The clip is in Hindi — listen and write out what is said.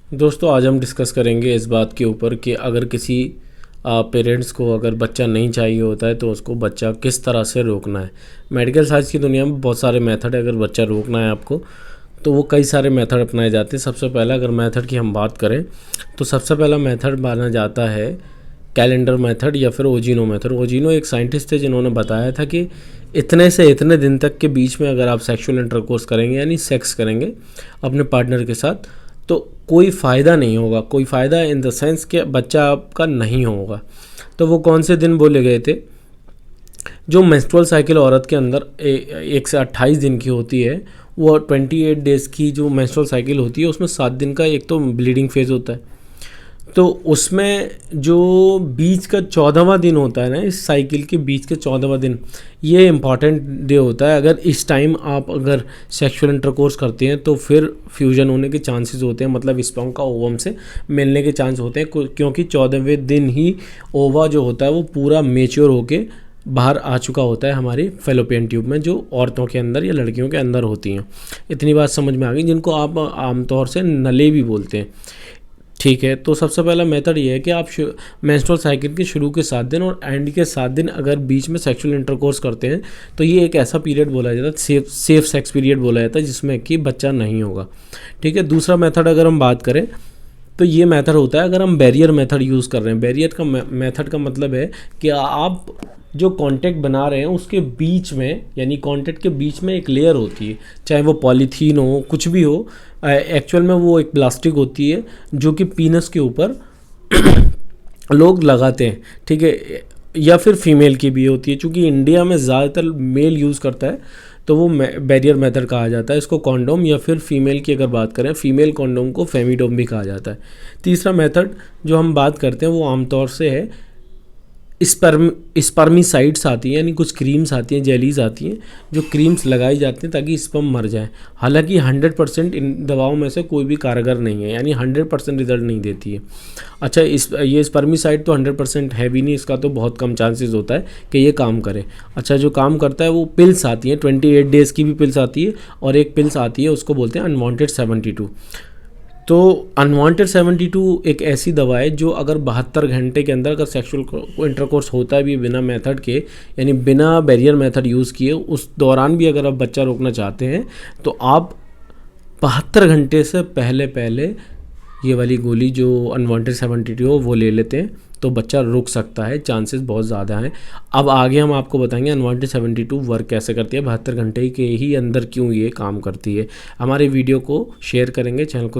दोस्तों आज हम डिस्कस करेंगे इस बात के ऊपर कि अगर किसी पेरेंट्स को अगर बच्चा नहीं चाहिए होता है तो उसको बच्चा किस तरह से रोकना है। मेडिकल साइंस की दुनिया में बहुत सारे मेथड है। अगर बच्चा रोकना है आपको तो वो कई सारे मेथड अपनाए जाते हैं। सबसे पहला अगर मेथड की हम बात करें तो सबसे पहला मेथड माना जाता है कैलेंडर मेथड या फिर ओजिनो मेथड। ओजिनो एक साइंटिस्ट थे जिन्होंने बताया था कि इतने से इतने दिन तक के बीच में अगर आप सेक्सुअल इंटरकोर्स करेंगे यानी सेक्स करेंगे अपने पार्टनर के साथ तो कोई फ़ायदा नहीं होगा। कोई फ़ायदा इन द सेंस कि बच्चा आपका नहीं होगा। तो वो कौन से दिन बोले गए थे? जो मेंस्ट्रुअल साइकिल औरत के अंदर 1 से 28 दिन की होती है, वो 28 डेज़ की जो मेंस्ट्रुअल साइकिल होती है उसमें 7 दिन का एक तो ब्लीडिंग फेज़ होता है। तो उसमें जो बीच का 14वां दिन होता है ना, इस साइकिल के बीच के 14वां दिन, ये इम्पॉर्टेंट डे होता है। अगर इस टाइम आप अगर सेक्सुअल इंटरकोर्स करते हैं तो फिर फ्यूजन होने के चांसेस होते हैं, मतलब स्पर्म का ओवम से मिलने के चांस होते हैं, क्योंकि 14वें दिन ही ओवा जो होता है वो पूरा मेच्योर होके बाहर आ चुका होता है हमारी फेलोपियन ट्यूब में, जो औरतों के अंदर या लड़कियों के अंदर होती हैं। इतनी बात समझ में आ गई, जिनको आप आमतौर से नले भी बोलते हैं। ठीक है, तो सबसे पहला मेथड ये है कि आप मेंस्ट्रुअल साइकिल के शुरू के 7 दिन और एंड के 7 दिन अगर बीच में सेक्सुअल इंटरकोर्स करते हैं तो ये एक ऐसा पीरियड बोला जाता है, सेफ सेक्स पीरियड बोला जाता है, जिसमें कि बच्चा नहीं होगा। ठीक है, दूसरा मेथड अगर हम बात करें तो ये मेथड होता है अगर हम बैरियर मेथड यूज़ कर रहे हैं। बैरियर का मेथड का मतलब है कि आप जो कांटेक्ट बना रहे हैं उसके बीच में, यानी कांटेक्ट के बीच में एक लेयर होती है, चाहे वो पॉलीथीन हो, कुछ भी हो। एक्चुअल में वो एक प्लास्टिक होती है जो कि पीनस के ऊपर लोग लगाते हैं। ठीक है, या फिर फीमेल की भी होती है। चूँकि इंडिया में ज़्यादातर मेल यूज़ करता है तो वो बैरियर मेथड कहा जाता है। इसको कॉन्डोम, या फिर फीमेल की अगर बात करें फीमेल कॉन्डोम को फेमिडोम भी कहा जाता है। तीसरा मेथड जो हम बात करते हैं वो आमतौर से है स्पर्मिसाइड्स आती हैं, यानी कुछ क्रीम्स आती हैं, जेलीज आती हैं, जो क्रीम्स लगाई जाती हैं ताकि स्पर्म मर जाए। हालांकि 100% इन दवाओं में से कोई भी कारगर नहीं है, यानी 100% रिजल्ट नहीं देती है। अच्छा, ये स्पर्मिसाइड तो 100% है भी नहीं, इसका तो बहुत कम चांसेस होता है कि ये काम करे। अच्छा, जो काम करता है वो पिल्स आती हैं, 28 डेज़ की भी पिल्स आती है, और एक पिल्स आती है उसको बोलते हैं अनवांटेड 72। तो अनवांटेड 72 एक ऐसी दवा है जो अगर 72 घंटे के अंदर अगर सेक्सुअल इंटरकोर्स होता है भी बिना मेथड के, यानी बिना बैरियर मेथड यूज़ किए, उस दौरान भी अगर आप बच्चा रोकना चाहते हैं तो आप 72 घंटे से पहले पहले ये वाली गोली जो अनवांटेड 72 हो वो ले लेते हैं तो बच्चा रुक सकता है। चांसेस बहुत ज़्यादा हैं। अब आगे हम आपको बताएंगे अनवांटेड 72 वर्क कैसे करती है, 72 घंटे के ही अंदर क्यों ये काम करती है। हमारे वीडियो को शेयर करेंगे, चैनल को